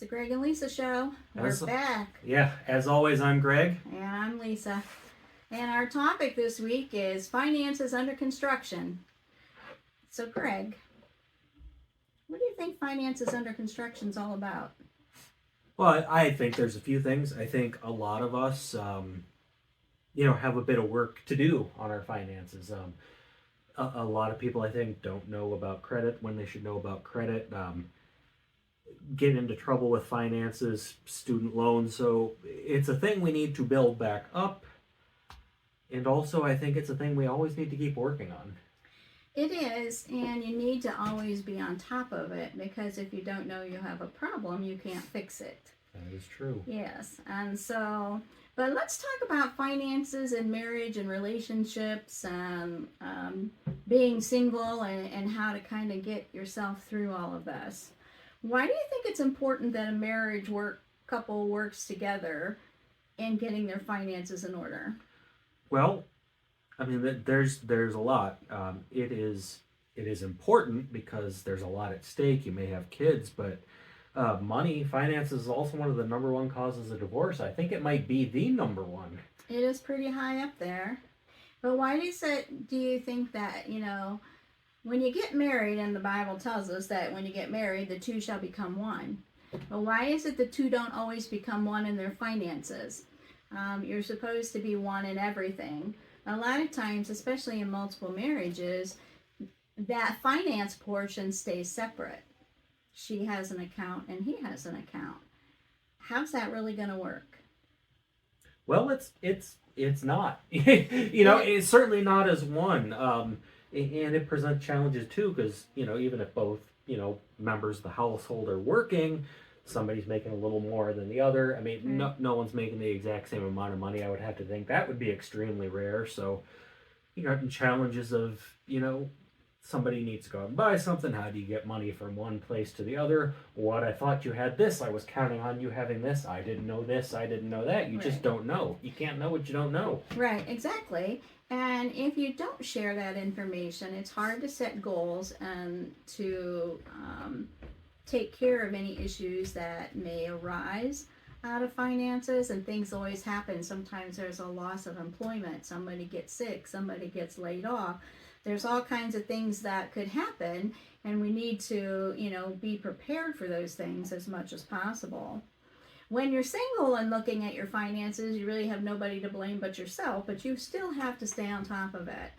the Greg and Leisa Show. We're back. Yeah, as always, I'm Greg. And I'm Lisa. And our topic this week is finances under construction. So, Greg, what do you think finances under construction is all about? Well, I think there's a few things. I think a lot of us, have a bit of work to do on our finances. A lot of people, I think, don't know about credit when they should know about credit. Get into trouble with finances, student loans. So it's a thing we need to build back up. And also, I think it's a thing we always need to keep working on. It is, and you need to always be on top of it, because if you don't know you have a problem, you can't fix it. That is true. Yes, and so, but let's talk about finances and marriage and relationships and being single and how to kind of get yourself through all of this. Why do you think it's important that a couple works together in getting their finances in order? Well, I mean, there's a lot. It is important because there's a lot at stake. You may have kids, but finances is also one of the number one causes of divorce. I think it might be the number one. It is pretty high up there. But why do you think that, when you get married, and the Bible tells us that when you get married, the two shall become one. But why is it the two don't always become one in their finances? You're supposed to be one in everything. A lot of times, especially in multiple marriages, that finance portion stays separate. She has an account and he has an account. How's that really going to work? Well, it's not. It's certainly not as one. And it presents challenges too, because even if both members of the household are working, somebody's making a little more than the other. I mean, no one's making the exact same amount of money. I would have to think that would be extremely rare. So, challenges of somebody needs to go out and buy something. How do you get money from one place to the other? What, I thought you had this. I was counting on you having this. I didn't know this. I didn't know that. You just don't know. You can't know what you don't know. Right, exactly. And if you don't share that information, it's hard to set goals and to take care of any issues that may arise out of finances. And things always happen. Sometimes there's a loss of employment. Somebody gets sick. Somebody gets laid off. There's all kinds of things that could happen, and we need to, be prepared for those things as much as possible. When you're single and looking at your finances, you really have nobody to blame but yourself, but you still have to stay on top of it.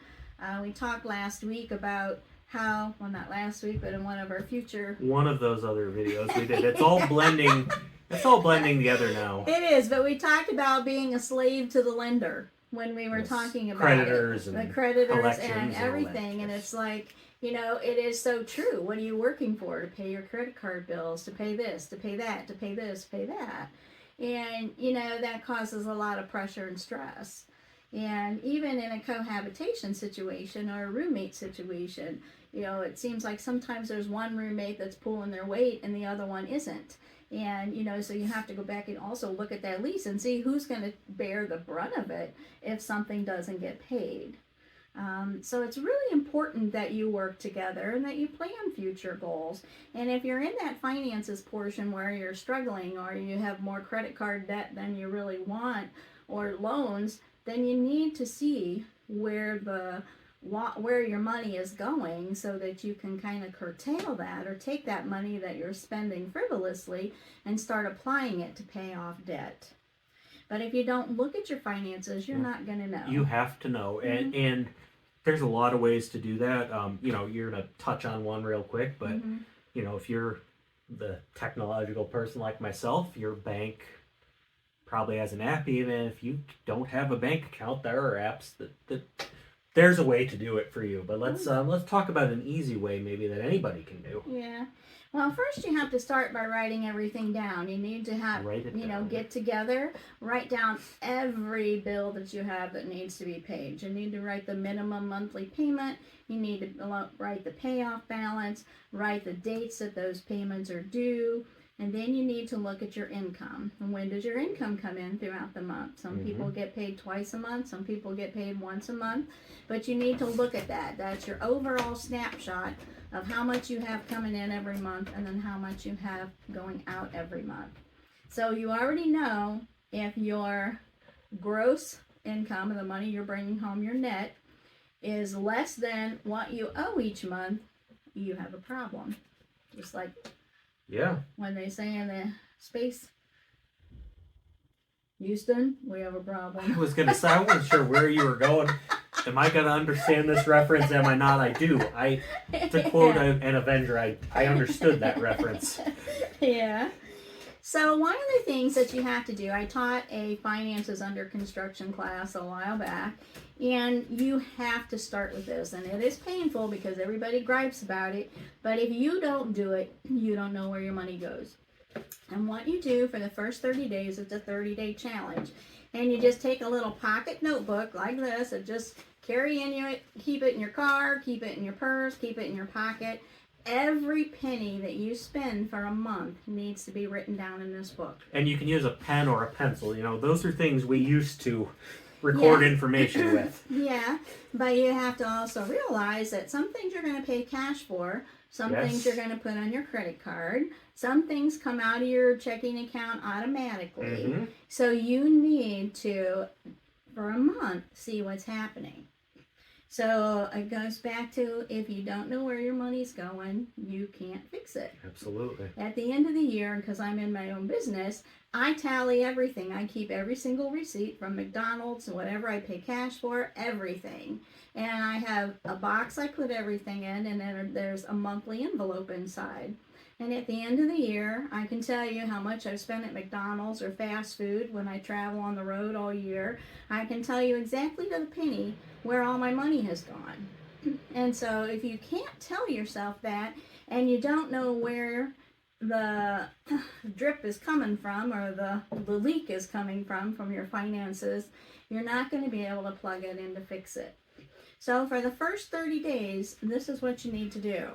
We talked last week about how, well, not last week, but in one of those other videos we did. It's all blending. It's all blending together now. It is, but we talked about being a slave to the lender when we were talking about creditors and the creditors and everything. And it's like, it is so true. What are you working for? To pay your credit card bills, to pay this, to pay that, to pay this, pay that. And, that causes a lot of pressure and stress. And even in a cohabitation situation or a roommate situation, it seems like sometimes there's one roommate that's pulling their weight and the other one isn't. And, so you have to go back and also look at that lease and see who's going to bear the brunt of it if something doesn't get paid. So it's really important that you work together and that you plan future goals. And if you're in that finances portion where you're struggling or you have more credit card debt than you really want or loans, then you need to see where your money is going so that you can kind of curtail that or take that money that you're spending frivolously and start applying it to pay off debt. But if you don't look at your finances, you're not going to know. You have to know. And there's a lot of ways to do that. You're going to touch on one real quick, but if you're the technological person like myself, your bank probably has an app. Even if you don't have a bank account, there are apps that there's a way to do it for you. But let's talk about an easy way maybe that anybody can do. Yeah. Well, first you have to start by writing everything down. You need to have, get together, write down every bill that you have that needs to be paid. You need to write the minimum monthly payment. You need to write the payoff balance, write the dates that those payments are due. And then you need to look at your income. And when does your income come in throughout the month? Some people get paid twice a month. Some people get paid once a month. But you need to look at that. That's your overall snapshot of how much you have coming in every month and then how much you have going out every month. So you already know if your gross income, or the money you're bringing home, your net, is less than what you owe each month, you have a problem. Just like when they say in the space, Houston, we have a problem. I was going to say, I wasn't sure where you were going. Am I going to understand this reference? Am I not? I do. To quote an Avenger, I understood that reference. Yeah. So one of the things that you have to do, I taught a finances under construction class a while back, and you have to start with this. And it is painful because everybody gripes about it, but if you don't do it, you don't know where your money goes. And what you do for the first 30 days, it's a 30-day challenge. And you just take a little pocket notebook like this and just carry in your, keep it in your car, keep it in your purse, keep it in your pocket. Every penny that you spend for a month needs to be written down in this book. And you can use a pen or a pencil. Those are things we used to record information with. Yeah, but you have to also realize that some things you're going to pay cash for, some things you're going to put on your credit card, some things come out of your checking account automatically. So you need to, for a month, see what's happening. So it goes back to, if you don't know where your money's going, you can't fix it. Absolutely. At the end of the year, because I'm in my own business, I tally everything. I keep every single receipt from McDonald's, whatever I pay cash for, everything. And I have a box I put everything in, and then there's a monthly envelope inside. And at the end of the year, I can tell you how much I've spent at McDonald's or fast food when I travel on the road all year. I can tell you exactly to the penny where all my money has gone. And so if you can't tell yourself that, and you don't know where the drip is coming from, or the leak is coming from your finances, you're not going to be able to plug it in to fix it. So for the first 30 days, this is what you need to do.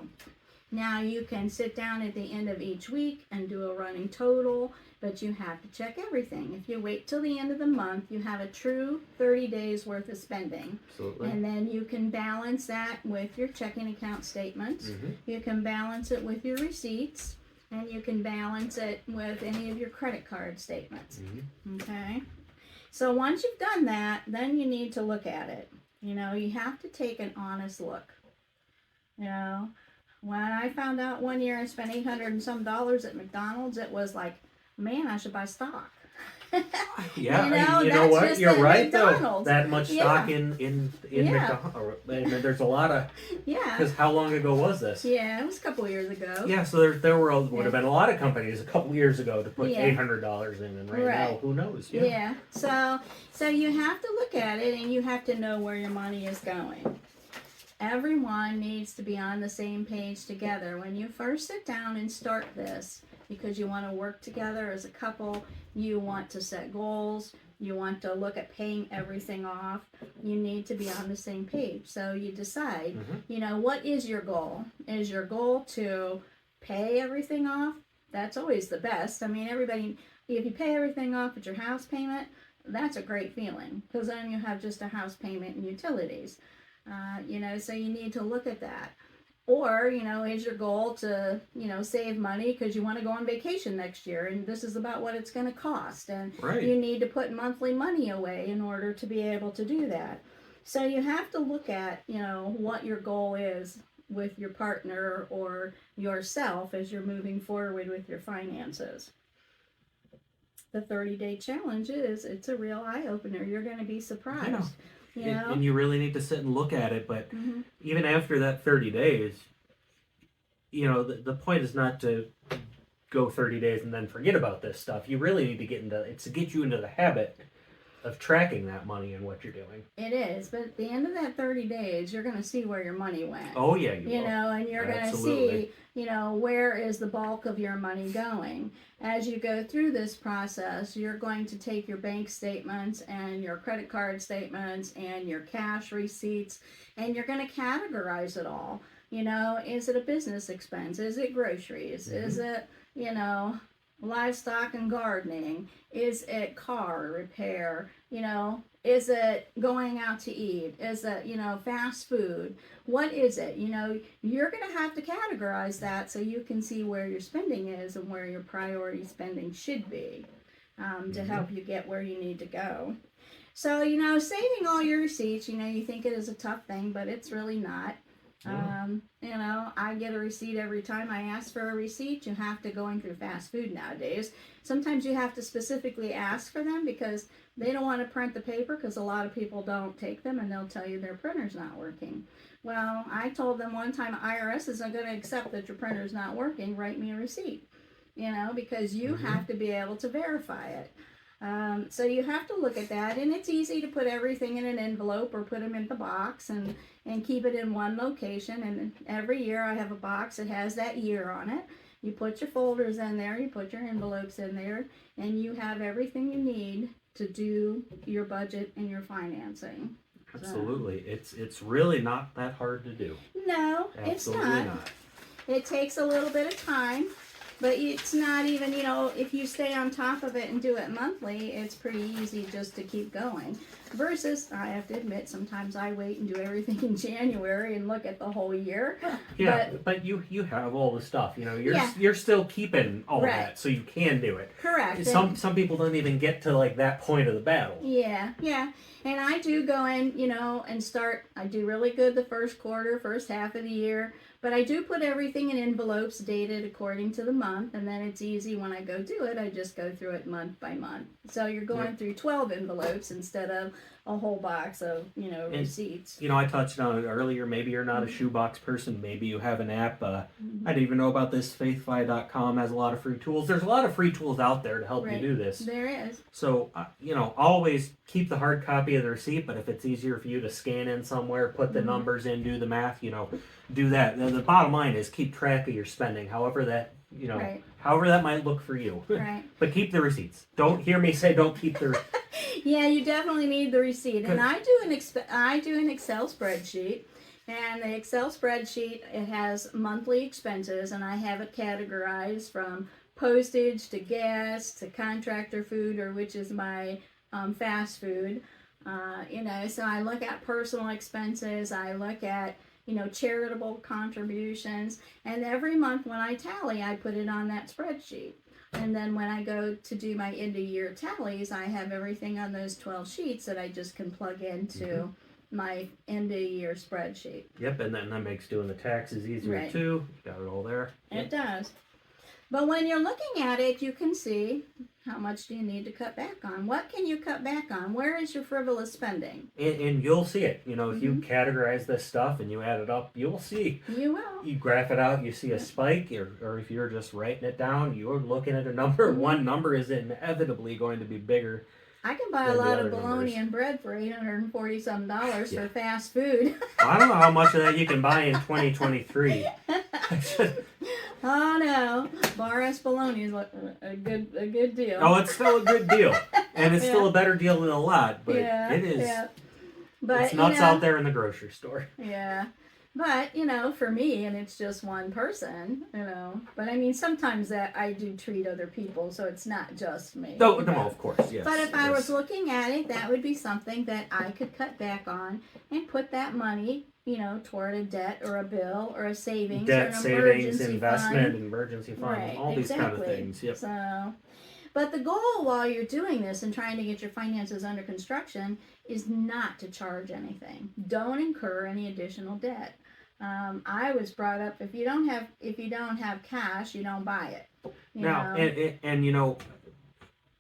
Now you can sit down at the end of each week and do a running total, but you have to check everything. If you wait till the end of the month, you have a true 30 days worth of spending. Absolutely. And then you can balance that with your checking account statements. You can balance it with your receipts, and you can balance it with any of your credit card statements. Okay? So once you've done that, then you need to look at it. You have to take an honest look. When I found out one year I spent $800 and some at McDonald's, it was like, man, I should buy stock. Yeah, you know what? You're right McDonald's. though. That much stock in McDonald's. And there's a lot of. Because how long ago was this? Yeah, it was a couple of years ago. Yeah, so there would have been a lot of companies a couple of years ago to put $800 in, and right now, who knows? Yeah. So you have to look at it, and you have to know where your money is going. Everyone needs to be on the same page together. When you first sit down and start this, because you want to work together as a couple, you want to set goals, you want to look at paying everything off, you need to be on the same page. So you decide, what is your goal? Is your goal to pay everything off? That's always the best. I mean, everybody, if you pay everything off at your house payment, that's a great feeling, because then you have just a house payment and utilities. So you need to look at that. Or, is your goal to, save money because you want to go on vacation next year, and this is about what it's going to cost. And you need to put monthly money away in order to be able to do that. So you have to look at, what your goal is with your partner or yourself as you're moving forward with your finances. The 30-day challenge it's a real eye-opener. You're going to be surprised. And you really need to sit and look at it, but even after that 30 days, the point is not to go 30 days and then forget about this stuff. You really need to get you into the habit of tracking that money and what you're doing. It is, but at the end of that 30 days, you're going to see where your money went. Oh yeah, you will. And you're going to see, where is the bulk of your money going. As you go through this process, you're going to take your bank statements and your credit card statements and your cash receipts, and you're going to categorize it all. Is it a business expense? Is it groceries? Is it, livestock and gardening? Is it car repair? Is it going out to eat? Is it, fast food? What is it? You're going to have to categorize that so you can see where your spending is and where your priority spending should be, to help you get where you need to go. So, saving all your receipts, you think it is a tough thing, but it's really not. I get a receipt every time I ask for a receipt. You have to, going through fast food nowadays, sometimes you have to specifically ask for them because they don't want to print the paper, because a lot of people don't take them and they'll tell you their printer's not working. Well, I told them one time, IRS isn't going to accept that your printer's not working. Write me a receipt, because you have to be able to verify it. So you have to look at that, and it's easy to put everything in an envelope or put them in the box and keep it in one location. And every year I have a box that has that year on it. You put your folders in there, you put your envelopes in there, and you have everything you need to do your budget and your financing. Absolutely. It's really not that hard to do. No, Absolutely it's not. It takes a little bit of time. But it's not even, if you stay on top of it and do it monthly, it's pretty easy just to keep going. Versus, I have to admit, sometimes I wait and do everything in January and look at the whole year. Yeah, but you have all the stuff, you're still keeping all that, so you can do it. Correct. Some people don't even get to like that point of the battle. Yeah. And I do go in, and start, I do really good the first quarter, first half of the year. But I do put everything in envelopes dated according to the month, and then it's easy when I go do it. I just go through it month by month. So you're going through 12 envelopes instead of a whole box of, receipts. I touched on it earlier. Maybe you're not a shoebox person. Maybe you have an app. I didn't even know about this. Faithfi.com has a lot of free tools. There's a lot of free tools out there to help you do this. There is. So, always keep the hard copy of the receipt, but if it's easier for you to scan in somewhere, put the numbers in, do the math, do that. The bottom line is keep track of your spending, however that might look for you. Right. But keep the receipts. Don't hear me say don't keep the Yeah, you definitely need the receipt. And I do an Excel spreadsheet. And the Excel spreadsheet, it has monthly expenses, and I have it categorized from postage to gas to contractor food, or which is my fast food. So I look at personal expenses. I look at charitable contributions, and every month when I tally, I put it on that spreadsheet. And then when I go to do my end of year tallies, I have everything on those 12 sheets that I just can plug into my end of year spreadsheet. Yep, and then that makes doing the taxes easier too. You got it all there. It does. But when you're looking at it, you can see how much do you need to cut back on. What can you cut back on? Where is your frivolous spending? And you'll see it. If you categorize this stuff and you add it up, you'll see. You will. You graph it out, you see a spike, or if you're just writing it down, you're looking at a number. One number is inevitably going to be bigger. I can buy a lot of bologna and bread for $840 for fast food. I don't know how much of that you can buy in 2023. Oh no, Bar S bologna is a good deal. Oh, it's still a good deal, and it's still a better deal than a lot. But it is. Yeah. But it's nuts out there in the grocery store. Yeah. But, for me, and it's just one person, but I mean, sometimes that I do treat other people, so it's not just me. No, of course, yes. But if I was looking at it, that would be something that I could cut back on and put that money, toward a debt or a bill or a savings or an emergency investment, fund. Emergency fund, all these kind of things. Yep. So, but the goal while you're doing this and trying to get your finances under construction is not to charge anything. Don't incur any additional debt. I was brought up, if you don't have cash, you don't buy it. Now, and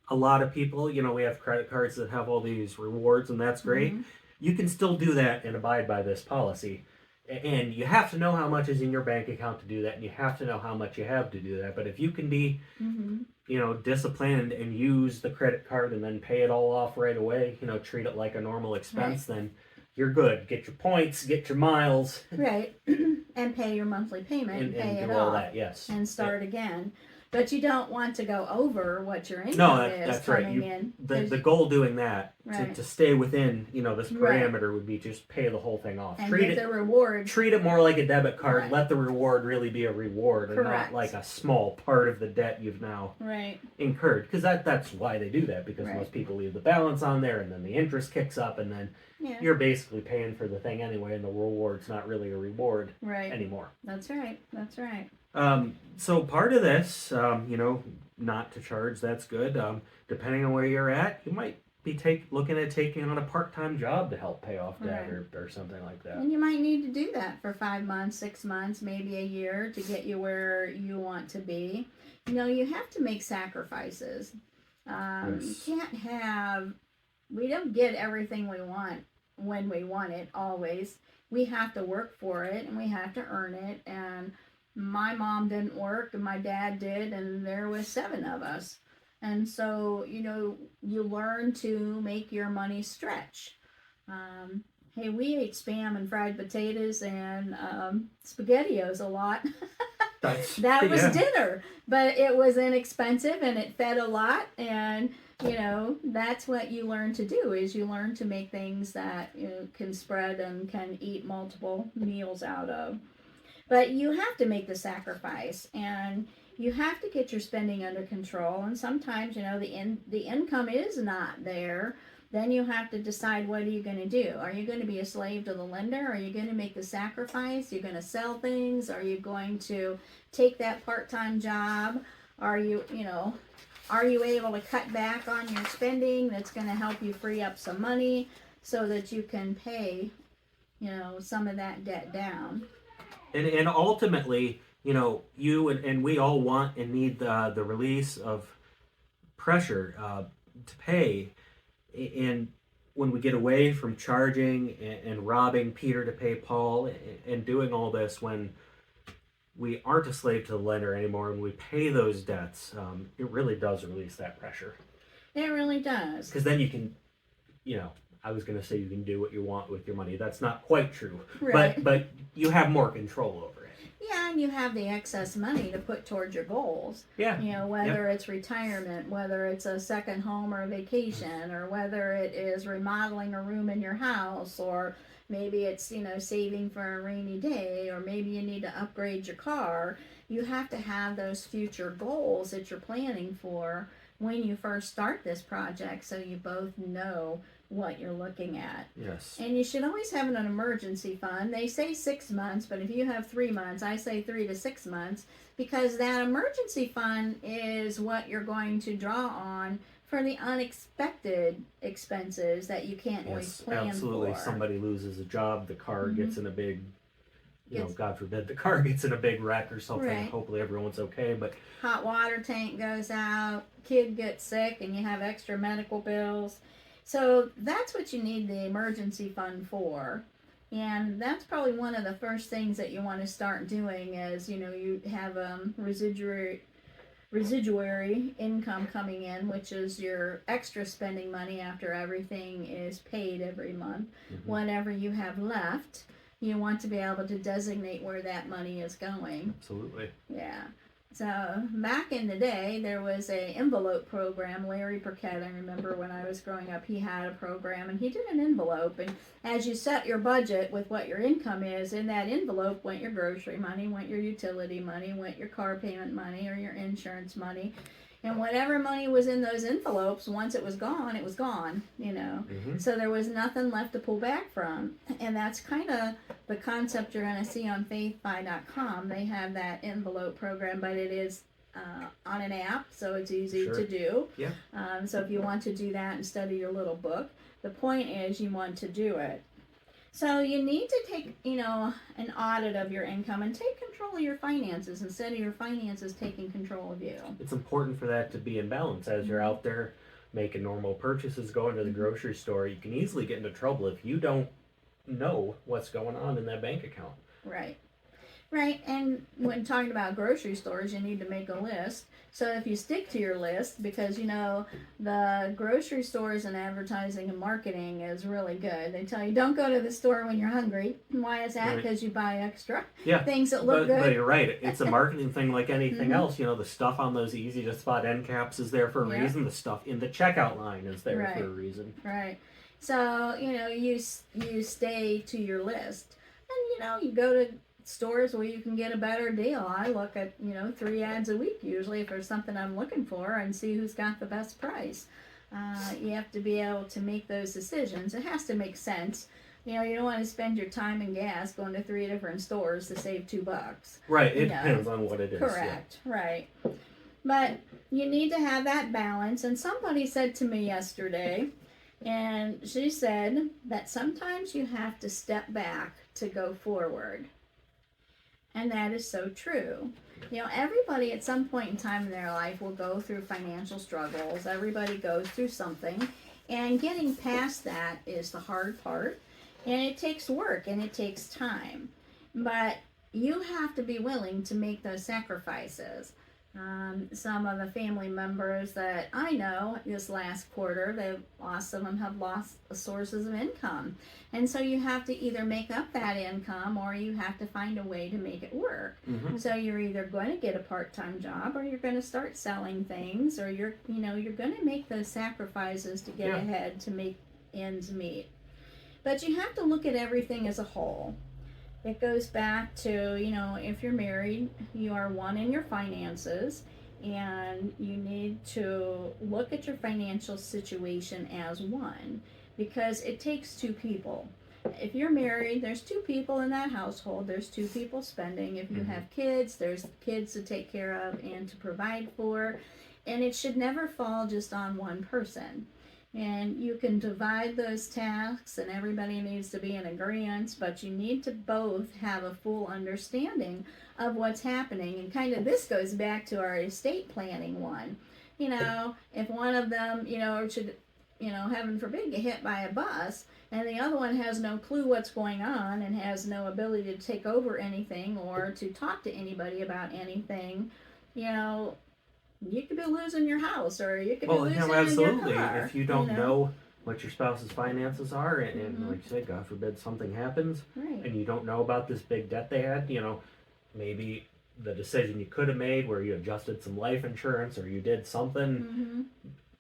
a lot of people, we have credit cards that have all these rewards, and that's great. You can still do that and abide by this policy. And you have to know how much is in your bank account to do that, and you have to know how much you have to do that. But if you can be, disciplined and use the credit card and then pay it all off right away, treat it like a normal expense, then you're good. Get your points, get your miles. Right. And pay your monthly payment and pay it do all off. That, yes. And start again. But you don't want to go over what your No, income is that's right. coming in. The goal doing that Right. to stay within this Right. parameter would be just pay the whole thing off. And Treat get it the reward. treat it more like a debit card. Right. Let the reward really be a reward and Correct. not like a small part of the debt you've now Right. incurred. Because that's why they do that. Because Right. most people leave the balance on there, and then the interest kicks up, and then Yeah. you're basically paying for the thing anyway, and the reward's not really a reward Right. anymore. That's right. That's right. So part of this, not to charge, that's good. Depending on where you're at, you might be looking at taking on a part-time job to help pay off debt or something like that. And you might need to do that for 5 months, 6 months, maybe a year to get you where you want to be. You have to make sacrifices. Yes. You can't we don't get everything we want when we want it always. We have to work for it and we have to earn it. And my mom didn't work and my dad did, and there was 7 of us. And so, you learn to make your money stretch. Hey, we ate Spam and fried potatoes and SpaghettiOs a lot. That was dinner, but it was inexpensive and it fed a lot. And that's what you learn to do, is you learn to make things that can spread and can eat multiple meals out of. But you have to make the sacrifice, and you have to get your spending under control. And sometimes, the income is not there. Then you have to decide, what are you going to do? Are you going to be a slave to the lender? Are you going to make the sacrifice? You're going to sell things? Are you going to take that part-time job? Are you able to cut back on your spending that's going to help you free up some money so that you can pay, some of that debt down? And ultimately, you and we all want and need the release of pressure to pay. And when we get away from charging and robbing Peter to pay Paul and doing all this, when we aren't a slave to the lender anymore and we pay those debts, it really does release that pressure. It really does. Because then you can, I was going to say you can do what you want with your money. That's not quite true. Right. But you have more control over it. Yeah, and you have the excess money to put towards your goals. Yeah. Whether it's retirement, whether it's a second home or a vacation, or whether it is remodeling a room in your house, or maybe it's, saving for a rainy day, or maybe you need to upgrade your car. You have to have those future goals that you're planning for when you first start this project, so you both know what you're looking at. Yes. And you should always have an emergency fund. They say 6 months, but if you have 3 months, I say 3 to 6 months, because that emergency fund is what you're going to draw on for the unexpected expenses that you can't always plan absolutely. for. Somebody loses a job, the car gets in a big, God forbid, the car gets in a big wreck or something. Right. Hopefully everyone's okay, but hot water tank goes out, kid gets sick, and you have extra medical bills. So that's what you need the emergency fund for. And that's probably one of the first things that you want to start doing, is, you have residuary income coming in, which is your extra spending money after everything is paid every month. Mm-hmm. Whatever you have left, you want to be able to designate where that money is going. Absolutely. Yeah. So back in the day, there was a envelope program. Larry Burkett, I remember when I was growing up, he had a program, and he did an envelope. And as you set your budget with what your income is, in that envelope went your grocery money, went your utility money, went your car payment money, or your insurance money. And whatever money was in those envelopes, once it was gone, Mm-hmm. So there was nothing left to pull back from. And that's kind of the concept you're going to see on faithby.com. They have that envelope program, but it is on an app, so it's easy to do. Yeah. So if you want to do that and study your little book, the point is you want to do it. So you need to take, an audit of your income and take control of your finances instead of your finances taking control of you. It's important for that to be in balance as you're out there making normal purchases, going to the grocery store. You can easily get into trouble if you don't know what's going on in that bank account. Right. Right, and when talking about grocery stores, you need to make a list. So if you stick to your list, because the grocery stores and advertising and marketing is really good. They tell you don't go to the store when you're hungry. Why is that? Right. Because you buy extra Yeah, things that look but good. you're right. It's a marketing thing like anything Mhm. else. The stuff on those easy to spot end caps is there for a Yeah. reason. The stuff in the checkout line is there Right. for a reason. Right. So you stay to your list, and you go to stores where you can get a better deal. I look at 3 ads a week usually if there's something I'm looking for, and see who's got the best price. You have to be able to make those decisions. It has to make sense. You don't want to spend your time and gas going to 3 different stores to save $2. Right. It depends on what it is. Correct. Yeah. Right. But you need to have that balance. And somebody said to me yesterday, and she said that sometimes you have to step back to go forward. And that is so true. Everybody at some point in time in their life will go through financial struggles. Everybody goes through something. And getting past that is the hard part. And it takes work and it takes time. But you have to be willing to make those sacrifices. Some of the family members that I know this last quarter, some of them have lost sources of income. And so you have to either make up that income, or you have to find a way to make it work. Mm-hmm. So you're either going to get a part-time job, or you're going to start selling things, or you're going to make those sacrifices to get ahead, to make ends meet. But you have to look at everything as a whole. It goes back to, if you're married, you are one in your finances, and you need to look at your financial situation as one, because it takes 2 people. If you're married, there's 2 people in that household. There's 2 people spending. If you have kids, there's kids to take care of and to provide for, and it should never fall just on one person. And you can divide those tasks, and everybody needs to be in agreement, but you need to both have a full understanding of what's happening. And kind of this goes back to our estate planning one. If one of them, should, heaven forbid, get hit by a bus, and the other one has no clue what's going on and has no ability to take over anything or to talk to anybody about anything, you could be losing your house, or you could be losing absolutely. your car. If you don't know what your spouse's finances are, and like you said, God forbid something happens, right, and you don't know about this big debt they had, maybe the decision you could have made where you adjusted some life insurance, or you did something,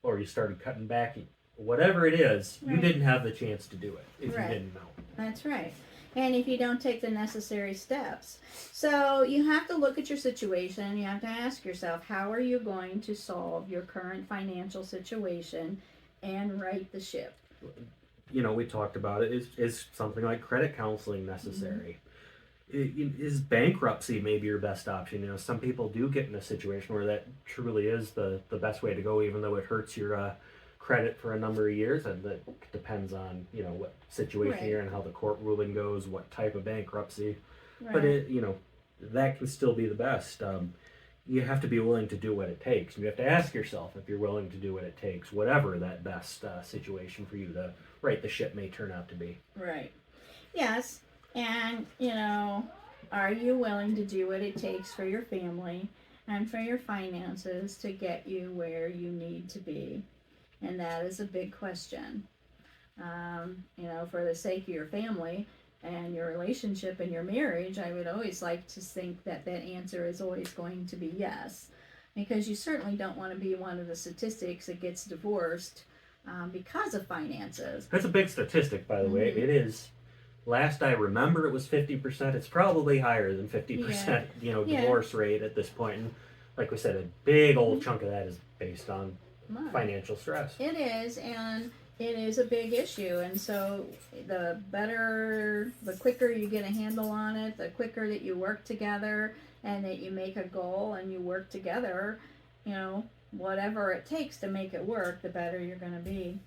or you started cutting back, whatever it is, you didn't have the chance to do it if you didn't know. That's right. And if you don't take the necessary steps. So you have to look at your situation. You have to ask yourself, how are you going to solve your current financial situation and right the ship? We talked about it. Is something like credit counseling necessary? Is bankruptcy maybe your best option? Some people do get in a situation where that truly is the best way to go, even though it hurts your credit for a number of years, and that depends on what situation you're in, how the court ruling goes, what type of bankruptcy. But that can still be the best. You have to be willing to do what it takes. You have to ask yourself if you're willing to do what it takes, whatever that best situation for you to right the ship may turn out to be. Right. Yes. And are you willing to do what it takes for your family and for your finances to get you where you need to be? And that is a big question. For the sake of your family and your relationship and your marriage, I would always like to think that answer is always going to be yes. Because you certainly don't want to be one of the statistics that gets divorced because of finances. That's a big statistic, by the way. It is. Last I remember, it was 50%. It's probably higher than 50%, divorce rate at this point. And like we said, a big old chunk of that is based on financial stress. It is, and it is a big issue. And so the quicker you get a handle on it, the quicker that you work together and that you make a goal and you work together, whatever it takes to make it work, the better you're going to be.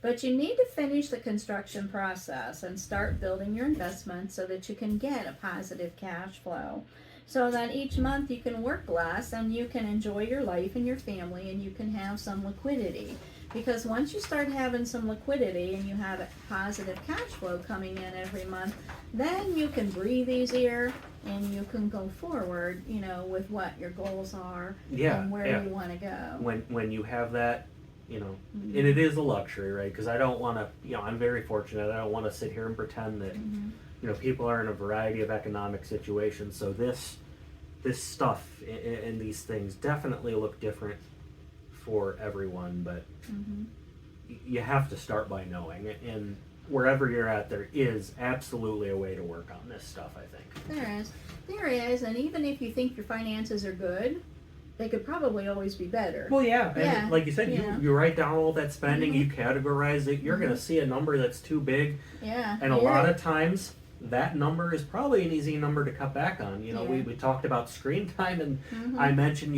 But you need to finish the construction process and start building your investments so that you can get a positive cash flow. So that each month you can work less and you can enjoy your life and your family, and you can have some liquidity. Because once you start having some liquidity and you have a positive cash flow coming in every month, then you can breathe easier and you can go forward, with what your goals are and where you want to go. When you have that, Mm-hmm. and it is a luxury, right? Because I don't want to, I'm very fortunate. I don't want to sit here and pretend that, Mm-hmm. People are in a variety of economic situations. So this stuff and these things definitely look different for everyone, but Mm-hmm. you have to start by knowing it. And wherever you're at, there is absolutely a way to work on this stuff, I think. There is, and even if you think your finances are good, they could probably always be better. Well, yeah, and like you said, you write down all that spending, Mm-hmm. you categorize it, you're going to see a number that's too big, Yeah. and a lot of times that number is probably an easy number to cut back on. We talked about screen time, and Mm-hmm. I mentioned,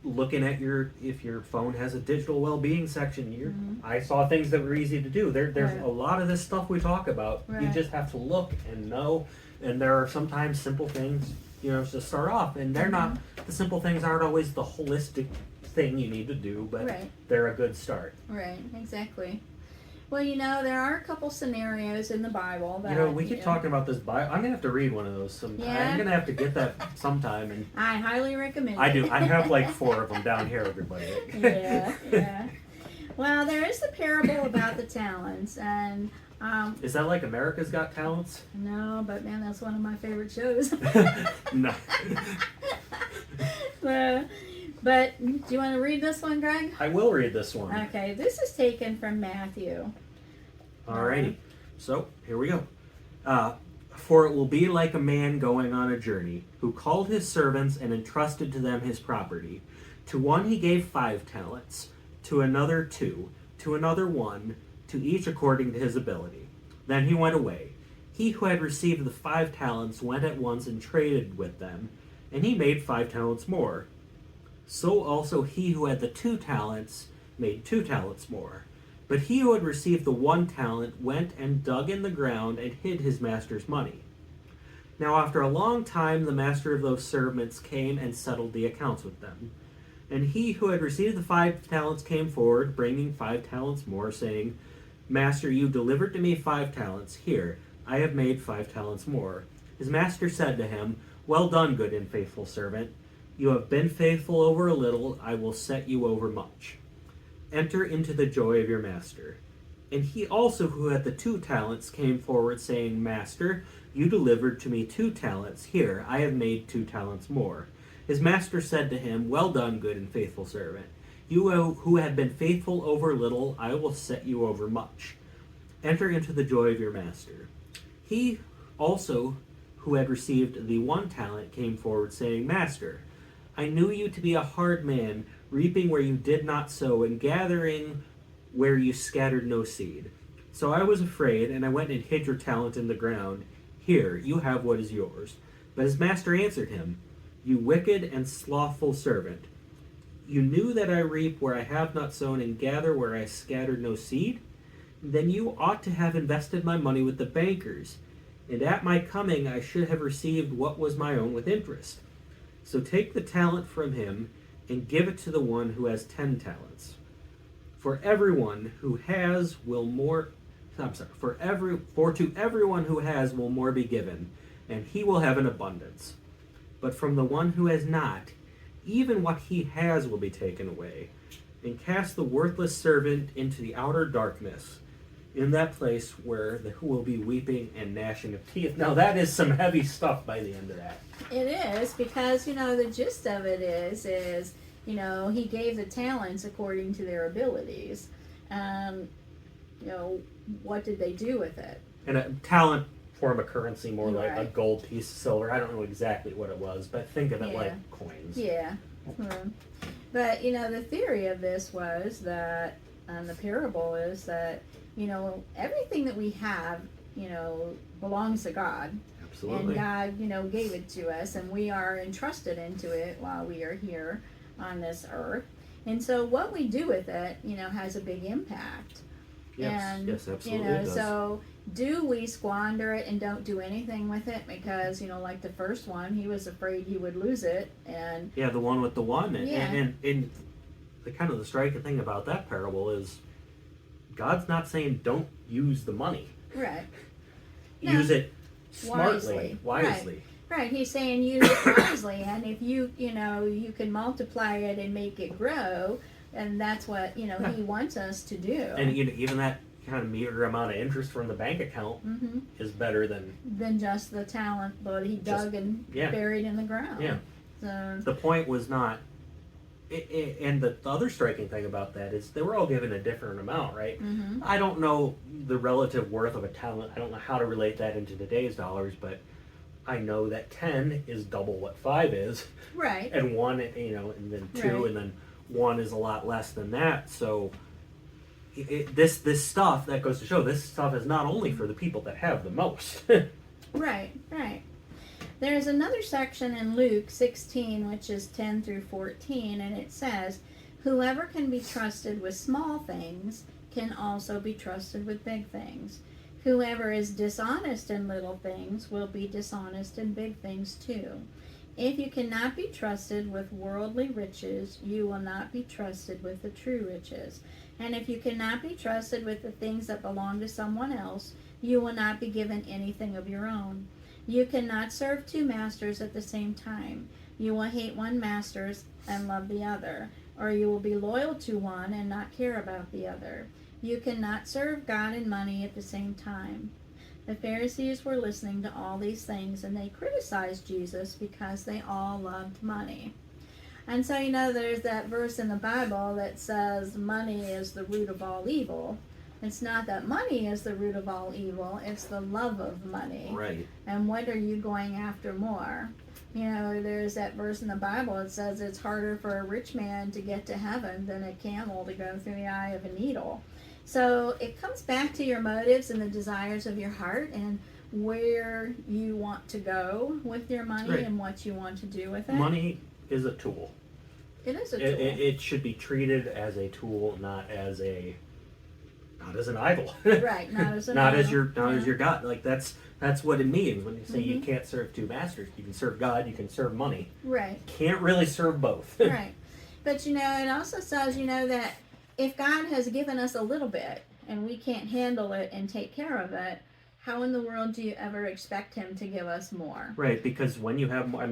looking at if your phone has a digital well-being section, Mm-hmm. I saw things that were easy to do. There's Right. a lot of this stuff we talk about. You Right. just have to look and know, and there are sometimes simple things, to start off, and they're not, the simple things aren't always the holistic thing you need to do, but Right. they're a good start. Right, exactly. Well, there are a couple scenarios in the Bible that We keep talking about this Bible. I'm gonna have to read one of those sometime. Yeah. I'm gonna have to get that sometime, and I highly recommend I it. do. I have like 4 of them down here, everybody. Yeah. Well, there is the parable about the talents, and Is that like America's Got Talents? no, but man, that's one of my favorite shows. No. But do you want to read this one, Greg? I will read this one. Okay, this is taken from Matthew. Alrighty. So, here we go. For it will be like a man going on a journey, who called his servants and entrusted to them his property. To one he gave 5 talents, to another 2, to another 1, to each according to his ability. Then he went away. He who had received the 5 talents went at once and traded with them, and he made 5 talents more. So also he who had the 2 talents made 2 talents more. But he who had received the 1 talent went and dug in the ground and hid his master's money. Now after a long time the master of those servants came and settled the accounts with them. And he who had received the 5 talents came forward, bringing 5 talents more, saying, Master, you delivered to me 5 talents. Here, I have made 5 talents more. His master said to him, Well done, good and faithful servant. You have been faithful over a little, I will set you over much. Enter into the joy of your master. And he also who had the 2 talents came forward, saying, Master, you delivered to me 2 talents. Here, I have made 2 talents more. His master said to him, Well done, good and faithful servant. You who have been faithful over little, I will set you over much. Enter into the joy of your master. He also who had received the 1 talent came forward, saying, Master, I knew you to be a hard man, reaping where you did not sow, and gathering where you scattered no seed. So I was afraid, and I went and hid your talent in the ground. Here, you have what is yours. But his master answered him, You wicked and slothful servant. You knew that I reap where I have not sown, and gather where I scattered no seed? Then you ought to have invested my money with the bankers, and at my coming I should have received what was my own with interest. So take the talent from him and give it to the one who has 10 talents. For to everyone who has will more be given, and he will have an abundance. But from the one who has not, even what he has will be taken away. And cast the worthless servant into the outer darkness, in that place where there will be weeping and gnashing of teeth. Now that is some heavy stuff by the end of that. It is, because, the gist of it is, he gave the talents according to their abilities. What did they do with it? And a talent form of currency, more like a Right. gold piece of silver. I don't know exactly what it was, but think of it Yeah. like coins. Yeah. But, the theory of this was that, the parable is that, everything that we have, belongs to God. Absolutely. And God, gave it to us, and we are entrusted into it while we are here on this earth. And so what we do with it, has a big impact. Yes, yes, absolutely it does. So do we squander it and don't do anything with it? Because, like the first one, he was afraid he would lose it. And yeah, the one with the 1. Yeah. And the kind of the striking thing about that parable is God's not saying don't use the money. right. Use it smartly, Wisely. wisely. Right, he's saying use it wisely, and if you can multiply it and make it grow, and that's what he wants us to do. And even that kind of meager amount of interest from the bank account is better than just the talent that he dug and buried in the ground. Yeah. So the point was not. And the other striking thing about that is they were all given a different amount, right? I don't know the relative worth of a talent. I don't know how to relate that into today's dollars, but I know that 10 is double what 5 is. Right. And 1, and then 2, Right. and then 1 is a lot less than that. So this stuff, that goes to show, this stuff is not only for the people that have the most. Right. There's another section in Luke 16, which is 10 through 14, and it says, "Whoever can be trusted with small things can also be trusted with big things. Whoever is dishonest in little things will be dishonest in big things too. If you cannot be trusted with worldly riches, you will not be trusted with the true riches. And if you cannot be trusted with the things that belong to someone else, you will not be given anything of your own. You cannot serve 2 masters at the same time. You will hate one master and love the other, or you will be loyal to one and not care about the other. You cannot serve God and money at the same time." The Pharisees were listening to all these things, and they criticized Jesus because they all loved money. And so, there's that verse in the Bible that says money is the root of all evil. It's not that money is the root of all evil, it's the love of money. Right. And what are you going after more? There's that verse in the Bible that says it's harder for a rich man to get to heaven than a camel to go through the eye of a needle. So it comes back to your motives and the desires of your heart and where you want to go with your money and what you want to do with it. Money is a tool. It is a tool. It should be treated as a tool, not as an idol. Right, not as an not idol. As your God. Like that's what it means when you say you can't serve 2 masters. You can serve God, you can serve money. Right. Can't really serve both. Right. But it also says, that if God has given us a little bit and we can't handle it and take care of it, how in the world do you ever expect him to give us more? Right, because when you have more,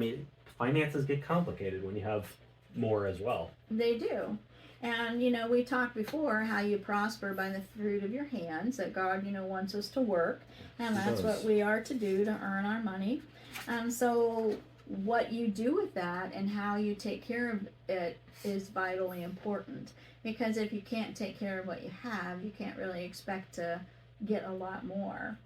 finances get complicated when you have more as well. They do. And, we talked before how you prosper by the fruit of your hands, that God, wants us to work. And that's what we are to do to earn our money. So what you do with that and how you take care of it is vitally important. Because if you can't take care of what you have, you can't really expect to get a lot more.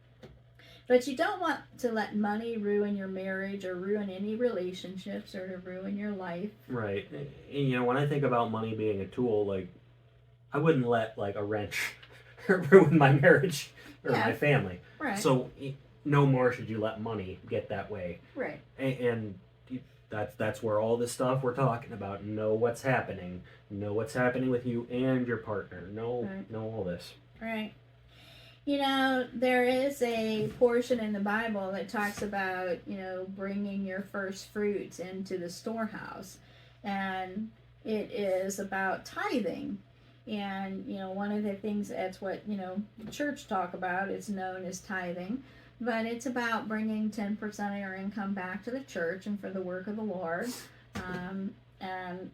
But you don't want to let money ruin your marriage or ruin any relationships or to ruin your life. Right. And when I think about money being a tool, I wouldn't let a wrench ruin my marriage or my family. Right. So no more should you let money get that way. Right. And that's where all this stuff we're talking about, know what's happening with you and your partner, know all this. Right. There is a portion in the Bible that talks about, bringing your first fruits into the storehouse. And it is about tithing. And, one of the things, that's what, church talk about, it's known as tithing. But it's about bringing 10% of your income back to the church and for the work of the Lord. And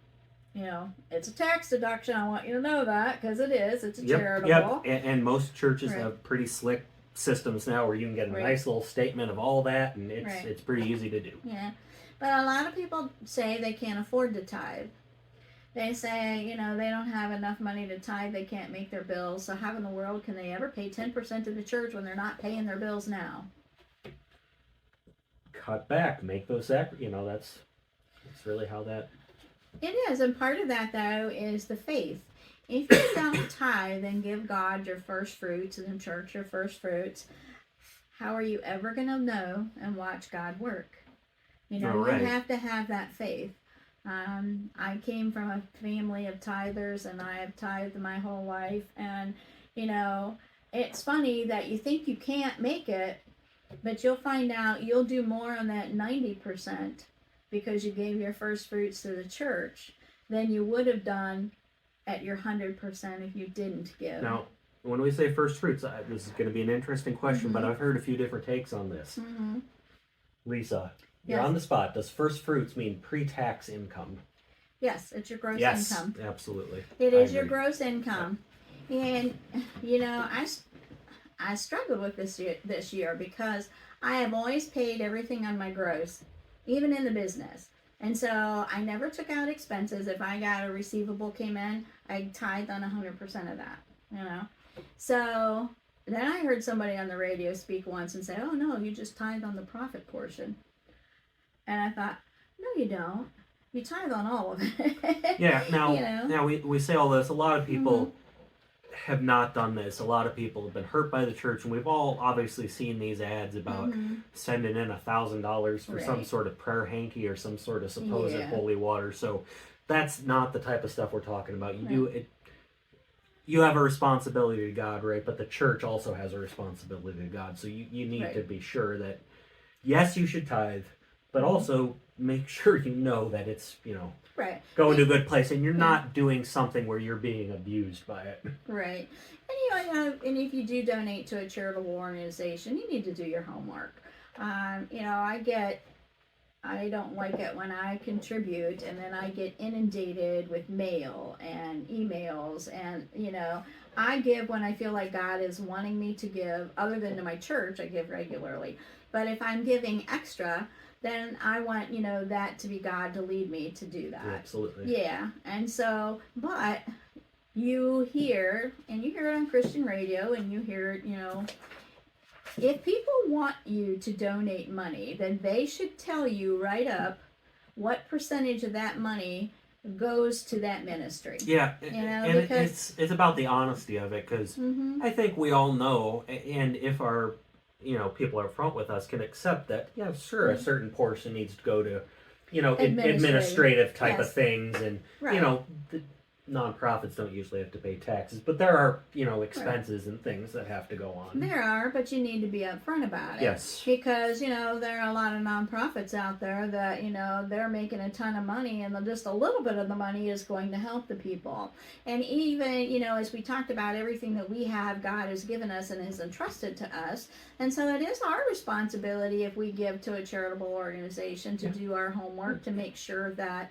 it's a tax deduction. I want you to know that, because it is. It's a charitable. Yep. And most churches have pretty slick systems now where you can get a nice little statement of all that, and it's pretty easy to do. Yeah. But a lot of people say they can't afford to tithe. They say, they don't have enough money to tithe, they can't make their bills, so how in the world can they ever pay 10% to the church when they're not paying their bills now? Cut back, make those that's really how that... It is, and part of that, though, is the faith. If you don't tithe and give God your first fruits and the church your first fruits, how are you ever going to know and watch God work? You have to have that faith. I came from a family of tithers, and I have tithed my whole life, and, it's funny that you think you can't make it, but you'll find out you'll do more on that 90% because you gave your first fruits to the church than you would have done at your 100% if you didn't give. Now, when we say first fruits, this is going to be an interesting question, but I've heard a few different takes on this. Lisa, You're Yes. on the spot. Does first fruits mean pre-tax income? Yes, it's your gross Yes, income. absolutely. It I is your agree. gross income. And, I struggled with this year because I have always paid everything on my gross, even in the business. And so I never took out expenses. If I got a receivable came in, I tithed on 100% of that. So then I heard somebody on the radio speak once and say, "Oh no, you just tithe on the profit portion." And I thought, "No, you don't. You tithe on all of it." Yeah. Now we say all this. A lot of people have not done this. A lot of people have been hurt by the church, and we've all obviously seen these ads about sending in $1,000 for some Right. sort of prayer hanky or some sort of supposed Yeah. holy water. So that's not the type of stuff we're talking about. You Right. you have a responsibility to God, right? But the church also has a responsibility to God. So you need Right. to be sure that yes, you should tithe, but also make sure you know that it's Right. going to a good place, and you're not doing something where you're being abused by it. Right. And if you do donate to a charitable organization, you need to do your homework. I don't like it when I contribute and then I get inundated with mail and emails, and I give when I feel like God is wanting me to give. Other than to my church, I give regularly. But if I'm giving extra, then I want that to be God to lead me to do that. Yeah, absolutely. Yeah. And so, but you hear it on Christian radio, and you hear it, if people want you to donate money, then they should tell you right up what percentage of that money goes to that ministry. Yeah, and because it's about the honesty of it, because I think we all know, and if our people up front with us can accept that, yeah, sure, a certain portion needs to go to administrative type of things, and right. the nonprofits don't usually have to pay taxes, but there are expenses and things that have to go on. There are, but you need to be upfront about it. Yes. Because there are a lot of nonprofits out there that they're making a ton of money, and just a little bit of the money is going to help the people. And even as we talked about, everything that we have, God has given us and has entrusted to us, and so it is our responsibility, if we give to a charitable organization, to do our homework to make sure that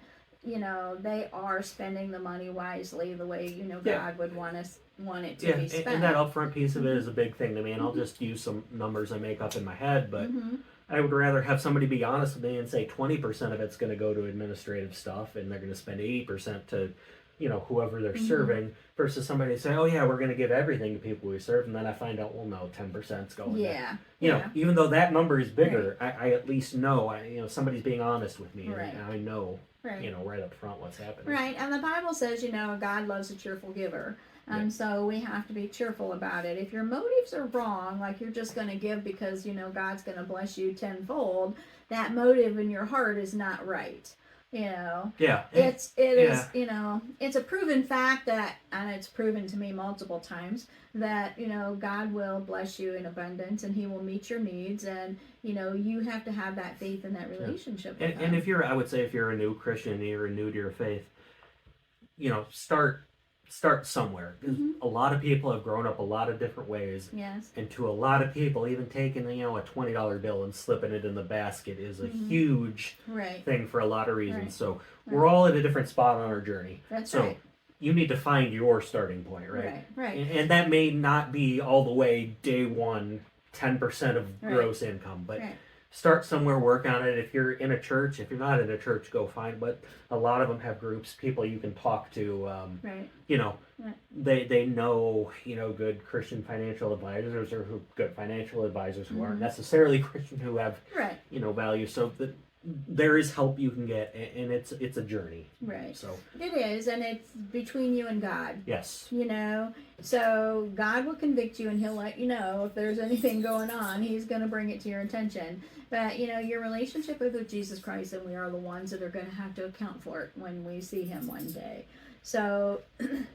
they are spending the money wisely the way God would want it to be spent. And that upfront piece of it is a big thing to me, and I'll just use some numbers I make up in my head, but I would rather have somebody be honest with me and say 20% of it's going to go to administrative stuff, and they're going to spend 80% to whoever they're serving, versus somebody say, "Oh yeah, we're going to give everything to people we serve," and then I find out, well, no, 10%'s going. Even though that number is bigger, I at least know somebody's being honest with me, and I know. Right. Right up front what's happening. Right, and the Bible says, God loves a cheerful giver. And so we have to be cheerful about it. If your motives are wrong, like you're just going to give because, God's going to bless you tenfold, that motive in your heart is not right. Yeah. It is, it's a proven fact that, and it's proven to me multiple times, that, God will bless you in abundance, and He will meet your needs, and, you have to have that faith in that relationship with Him. And I would say if you're a new Christian and you're new to your faith, start somewhere. A lot of people have grown up a lot of different ways. Yes. And to a lot of people, even taking a $20 bill and slipping it in the basket is a huge thing for a lot of reasons. Right. So we're all at a different spot on our journey. That's so right. You need to find your starting point, right? Right. And that may not be all the way day one, 10% of gross income, but start somewhere, work on it. If you're in a church, if you're not in a church, go find. But a lot of them have groups, people you can talk to. They know good Christian financial advisors, or good financial advisors who aren't necessarily Christian, who have values. So there is help you can get, and it's a journey. Right. So it is, and it's between you and God. Yes. So God will convict you, and He'll let you know if there's anything going on. He's going to bring it to your attention. But your relationship with Jesus Christ, and we are the ones that are going to have to account for it when we see Him one day. So,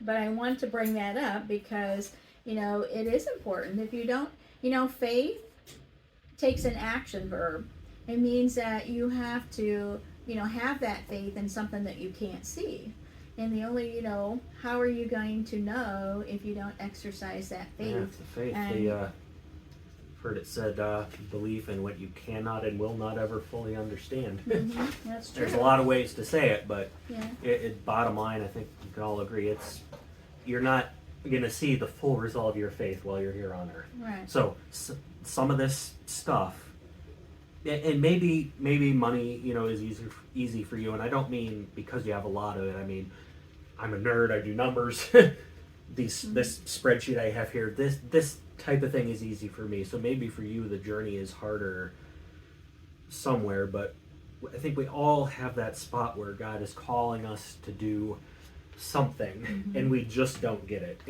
but I want to bring that up because it is important. If you don't, faith takes an action verb. It means that you have to, have that faith in something that you can't see. And the only, how are you going to know if you don't exercise that faith? Yeah, it's the faith. heard it said, belief in what you cannot and will not ever fully understand. That's true. There's a lot of ways to say it, but Yeah. bottom line, I think we can all agree, you're not going to see the full result of your faith while you're here on earth. Right. So some of this stuff, and maybe money, is easy for you, and I don't mean because you have a lot of it. I mean, I'm a nerd. I do numbers. This spreadsheet I have here, this type of thing is easy for me. So maybe for you the journey is harder somewhere, but I think we all have that spot where God is calling us to do something, and we just don't get it.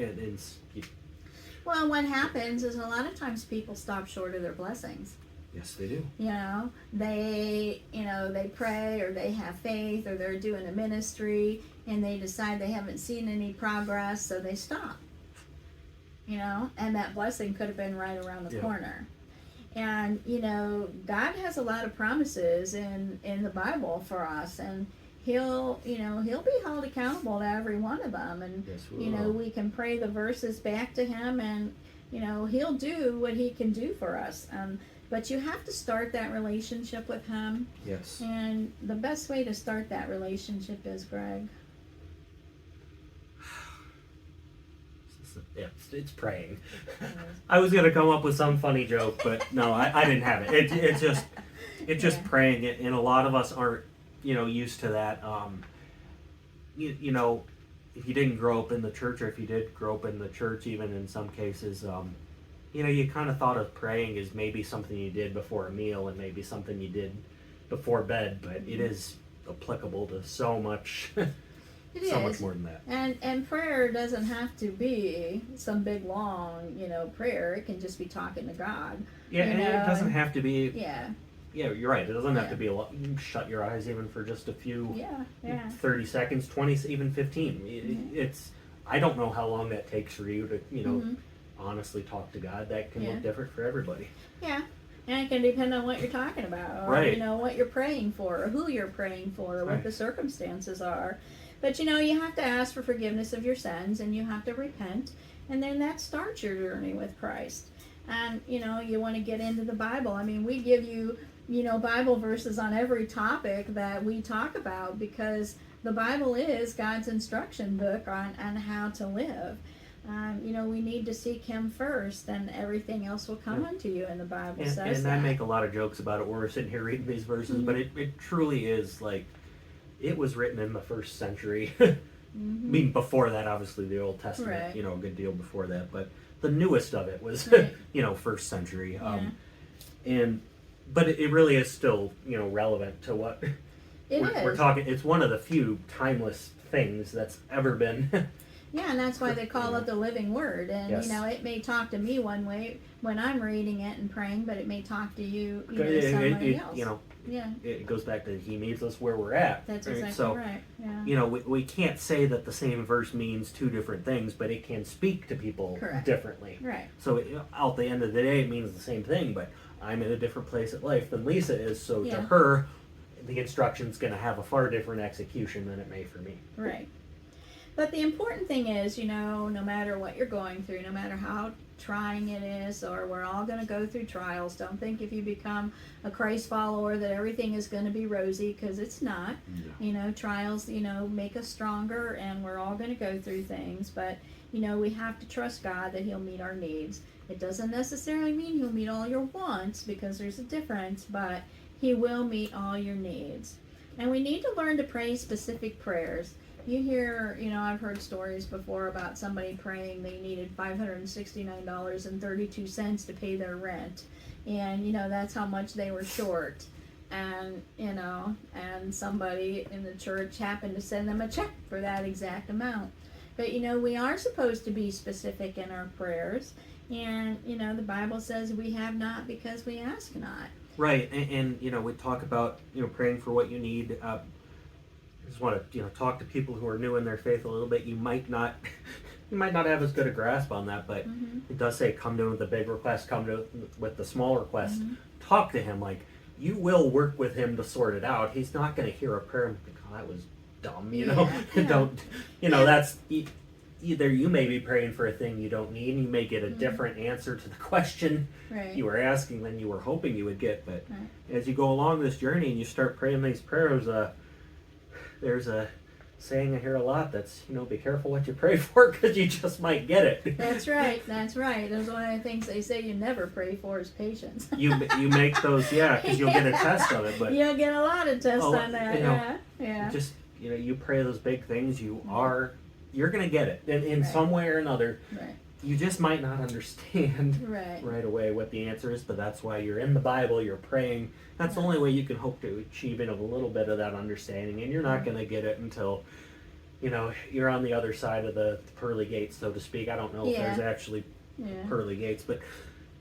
Well, what happens is a lot of times people stop short of their blessings. Yes, they do. They pray, or they have faith, or they're doing a ministry, and they decide they haven't seen any progress, so they stop. And that blessing could have been right around the corner. And, God has a lot of promises in the Bible for us, and He'll be held accountable to every one of them. And, yes, we can pray the verses back to Him, and, He'll do what He can do for us. But you have to start that relationship with Him. Yes. And the best way to start that relationship is, Greg? It's praying. I was gonna come up with some funny joke, but no, I didn't have it. It's just praying, and a lot of us aren't, used to that. If you didn't grow up in the church, or if you did grow up in the church, even in some cases, you kind of thought of praying as maybe something you did before a meal, and maybe something you did before bed, but it is applicable to so much. Much more than that. And prayer doesn't have to be some big long, prayer. It can just be talking to God. Yeah, and it doesn't have to be. Yeah. Yeah, you're right. It doesn't have to be a lot. You can shut your eyes even for just a few. 30 seconds, 20, even 15. I don't know how long that takes for you to, honestly talk to God. That can look different for everybody. Yeah. And it can depend on what you're talking about, or what you're praying for, or who you're praying for, or what the circumstances are. But you have to ask for forgiveness of your sins, and you have to repent, and then that starts your journey with Christ. And you want to get into the Bible. I mean, we give you Bible verses on every topic that we talk about, because the Bible is God's instruction book on how to live. We need to seek Him first, and everything else will come unto you. And the Bible says that. And I make a lot of jokes about it when we're sitting here reading these verses, but it truly is like, it was written in the first century. I mean, before that, obviously, the Old Testament, a good deal before that, but the newest of it was, first century. But it really is still, relevant to what we're talking. It's one of the few timeless things that's ever been. Yeah, and that's why they call it the living word. And, it may talk to me one way when I'm reading it and praying, but it may talk to you, somebody else. It goes back to He meets us where we're at. That's exactly right. Yeah. We can't say that the same verse means two different things, but it can speak to people differently. Right. So at the end of the day, it means the same thing, but I'm in a different place at life than Lisa is, so to her, the instruction's going to have a far different execution than it may for me. Right. But the important thing is, no matter what you're going through, no matter how trying it is, or we're all going to go through trials. Don't think if you become a Christ follower that everything is going to be rosy, because it's not. Yeah. Trials, make us stronger, and we're all going to go through things. But, we have to trust God that He'll meet our needs. It doesn't necessarily mean He'll meet all your wants, because there's a difference, but He will meet all your needs. And we need to learn to pray specific prayers. You hear, I've heard stories before about somebody praying they needed $569.32 to pay their rent. And, that's how much they were short. And, and somebody in the church happened to send them a check for that exact amount. But, we are supposed to be specific in our prayers. And, the Bible says we have not because we ask not. Right. And we talk about, praying for what you need. I just want to talk to people who are new in their faith a little bit. You might not have as good a grasp on that, but it does say come to him with the big request, come to with the small request. Talk to him, like you will work with him to sort it out. He's not going to hear a prayer and think, oh, that was dumb, Yeah. Don't that's either you may be praying for a thing you don't need, and you may get a Mhm. different answer to the question Right. you were asking than you were hoping you would get. But Right. as you go along this journey and you start praying these prayers, there's a saying I hear a lot that's, be careful what you pray for, because you just might get it. That's right. That's right. That's one of the things they say you never pray for is patience. you make those, because you'll get a test of it. But You'll get a lot of tests Oh, on that. you know, Yeah. Yeah. just you pray those big things, you're gonna get it in Right. some way or another. Right. You just might not understand Right. right away what the answer is, but that's why you're in the Bible, you're praying. That's the only way you can hope to achieve a little bit of that understanding, and you're not going to get it until you're on the other side of the pearly gates, so to speak. I don't know if there's actually Yeah. pearly gates, but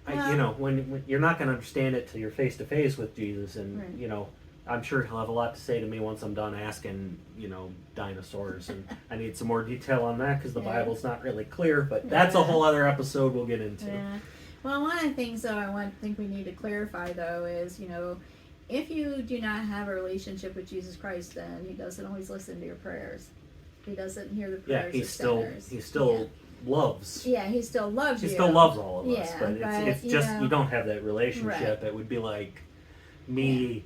Well- when you're not going to understand it till you're face to face with Jesus, and Right. I'm sure he'll have a lot to say to me once I'm done asking, dinosaurs, and I need some more detail on that because the Yeah. Bible's not really clear, but that's a Yeah. whole other episode we'll get into. Yeah. Well, one of the things though think we need to clarify though is, if you do not have a relationship with Jesus Christ, then he doesn't always listen to your prayers. He doesn't hear the Yeah, prayers he of still sinners. loves. Yeah, he still loves He you. still loves all of us, Yeah, but it's but, just you don't have that relationship. Right. It would be like me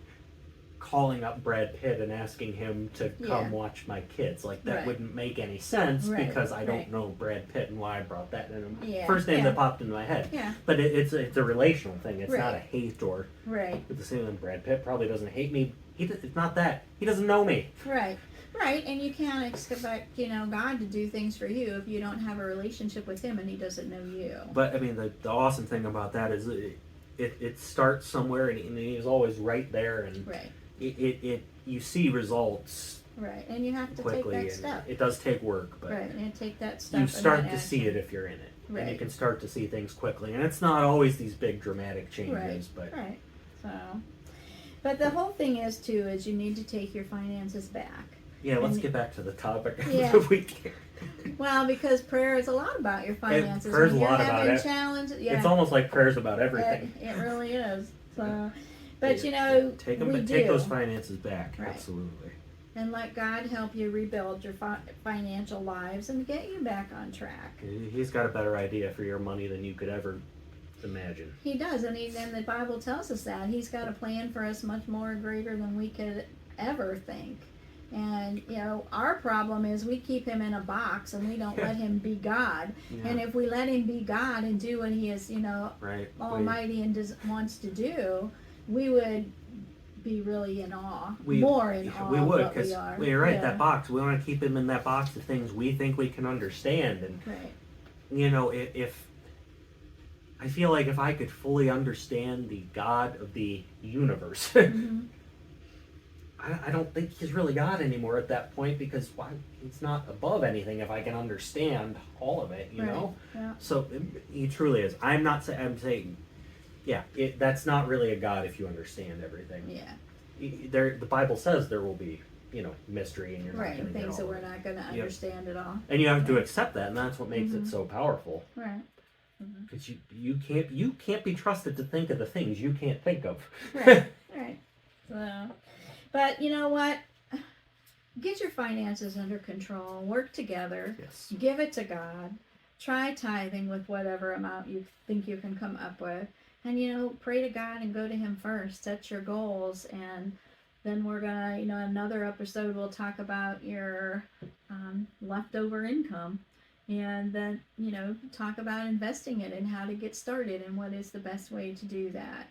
calling up Brad Pitt and asking him to come Yeah. watch my kids. Like that Right. wouldn't make any sense Right, because I don't right. know Brad Pitt and why I brought that in. Yeah, First name yeah. that popped into my head. Yeah. But it's a relational thing. It's not a Right. hate or Right. it's the same with Brad Pitt. Probably doesn't hate me. It's not that. He doesn't know me. Right. Right. And you can't expect, God to do things for you if you don't have a relationship with him and he doesn't know you. But I mean, the awesome thing about that is it starts somewhere, and he's always right there, and Right. it you see results Right. And you have to quickly, take and that step. it does take work, but Right. And take that step. you and start that to see action. it if you're in it, and you Right. can start to see things quickly, and it's not always these big dramatic changes, Right. but Right. So, but the whole thing is too is you need to take your finances back. yeah, let's And- get back to the topic. Yeah. If we can. Well, because prayer is a lot about your finances. prayer's When a you're lot about having it. challenges, yeah, It's almost like prayers about everything. it really is. So, but take we take do. those finances back. Right. Absolutely. And let God help you rebuild your financial lives and get you back on track. He's got a better idea for your money than you could ever imagine. He does, and the Bible tells us that He's got a plan for us much more greater than we could ever think. And our problem is we keep Him in a box and we don't let Him be God. Yeah. And if we let Him be God and do what He is, Right. Almighty and wants to do, we would be really in awe, We more in awe. We of would, what because we are. you're right. Yeah. That box, we want to keep him in that box of things we think we can understand, and Right. if I feel like if I could fully understand the God of the universe, Mm-hmm. I don't think he's really God anymore at that point, because he's not above anything if I can understand all of it, you Right. know? Yeah. So he truly is. I'm not saying, I'm saying, yeah, that's not really a God if you understand everything. Yeah. The Bible says there will be, mystery, and you're not Right. going to get Things all that we're of it. not going to understand at all. And you have to accept that, and that's what makes Mhm. it so powerful. Right. Because you can't be trusted to think of the things you can't think of. Right. Right. So, but you know what? Get your finances under control. Work together. Yes. Give it to God. Try tithing with whatever amount you think you can come up with. And, pray to God and go to Him first. Set your goals. And then we're going to, another episode we'll talk about your leftover income. And then, talk about investing it and how to get started and what is the best way to do that.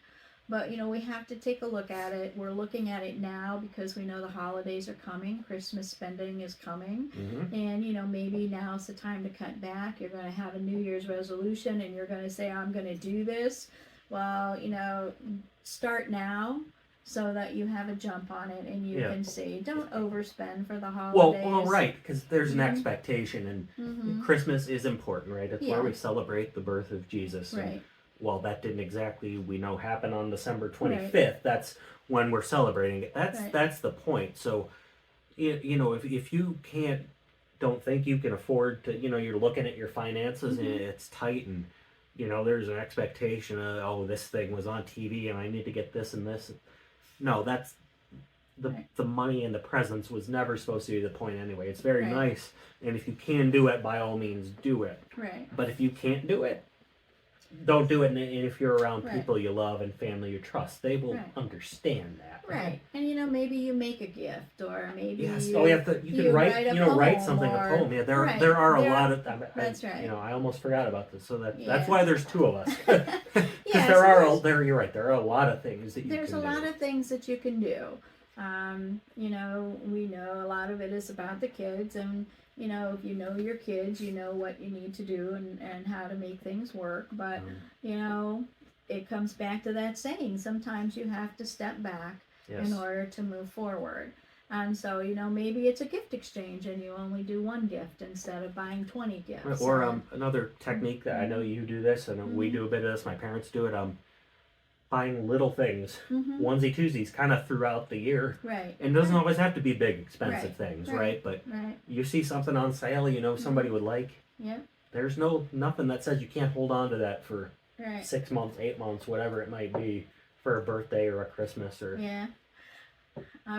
But, we have to take a look at it. We're looking at it now because we know the holidays are coming. Christmas spending is coming. Mm-hmm. And, maybe now's the time to cut back. You're going to have a New Year's resolution and you're going to say, I'm going to do this. Well, start now so that you have a jump on it and you can see. Don't overspend for the holidays. Well, right, because there's an Mhm. expectation, and Mm-hmm. Christmas is important, right? It's where Yeah. we celebrate the birth of Jesus. And, Right. well, that didn't exactly, we know, happen on December 25th. That's when we're celebrating it. That's the point. So, if you don't think you can afford to, you're looking at your finances and it's tight, and there's an expectation of, this thing was on TV and I need to get this and this. No, the money and the presents was never supposed to be the point anyway. It's very Right. nice, and if you can do it, by all means, do it. Right. But if you can't do it, don't do it. And if you're around Right. people you love and family you trust, they will Right. understand that. Right. And maybe you make a gift, or maybe Yes. you, Oh, you can write a something poem, a poem. Yeah, there right. there are a There- lot of. That's right. I almost forgot about this. So that's Yeah. why there's two of us. Because Yes, you're right. There are a lot of things that you there's can a lot do. of things that you can do. We know a lot of it is about the kids, and if you know your kids, you know what you need to do and how to make things work. But it comes back to that saying, sometimes you have to step back Yes. in order to move forward. And so, maybe it's a gift exchange and you only do one gift instead of buying 20 gifts. Or another technique that I know you do this, and we do a bit of this. My parents do it. Buying little things, onesie twosies, kind of throughout the year. Right. And it doesn't always have to be big, expensive Right. things, Right. right? But Right. you see something on sale, somebody would like. Yep. There's nothing that says you can't hold on to that for Right. 6 months, 8 months, whatever it might be, for a birthday or a Christmas or. Yeah. I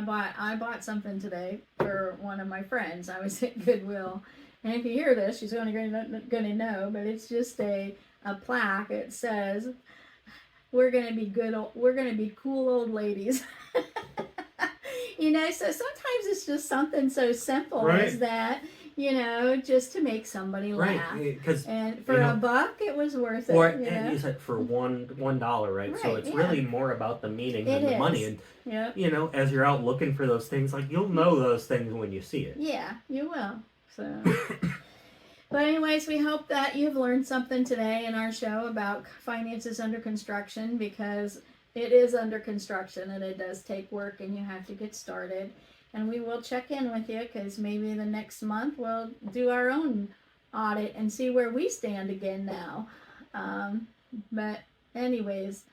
bought something today for one of my friends. I was at Goodwill, and if you hear this, she's only gonna know. But it's just a plaque. It says, "We're gonna be cool old ladies." So sometimes it's just something so simple Right. as that. Just to make somebody laugh. Right, because And for $1, it was worth it. or and you said for $1, right? So Right, it's yeah. really more about the meaning than It the money. is. And Yep. as you're out looking for those things, like you'll know those things when you see it. Yeah, you will. So, but anyways, we hope that you've learned something today in our show about finances under construction, because it is under construction and it does take work and you have to get started. And we will check in with you, because maybe the next month we'll do our own audit and see where we stand again now. But anyways,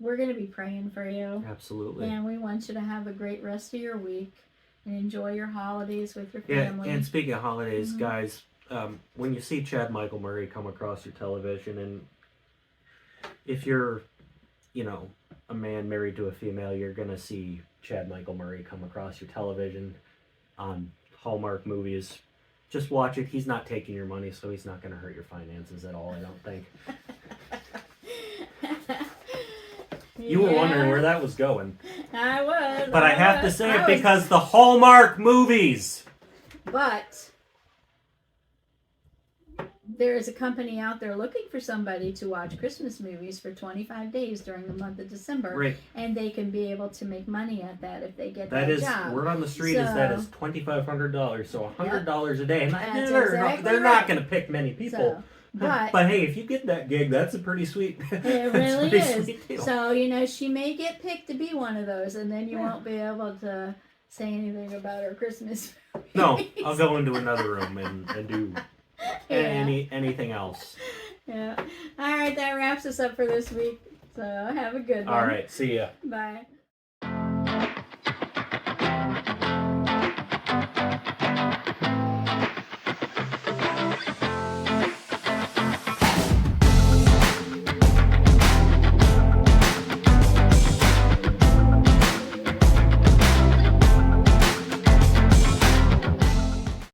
we're going to be praying for you. Absolutely. And we want you to have a great rest of your week and enjoy your holidays with your Yeah, family. and speaking of holidays, guys, when you see Chad Michael Murray come across your television, and if you're, a man married to a female, you're going to see Chad Michael Murray come across your television on Hallmark movies. Just watch it. He's not taking your money, so he's not going to hurt your finances at all, I don't think. You were wondering where that was going. I was. But I have to say it was. because the Hallmark movies. But there is a company out there looking for somebody to watch Christmas movies for 25 days during the month of December. Right. And they can be able to make money at that if they get That that is, job. word on the street is that is $2,500, so $100 a day. And That's they're exactly not right. going to pick many people. So, but hey, if you get that gig, that's a pretty sweet. it that's a really pretty is. sweet deal. So, she may get picked to be one of those, and then you won't be able to say anything about her Christmas movies. No, I'll go into another room and do anything else. Yeah. All right, that wraps us up for this week. So have a good one. All right, see ya. Bye.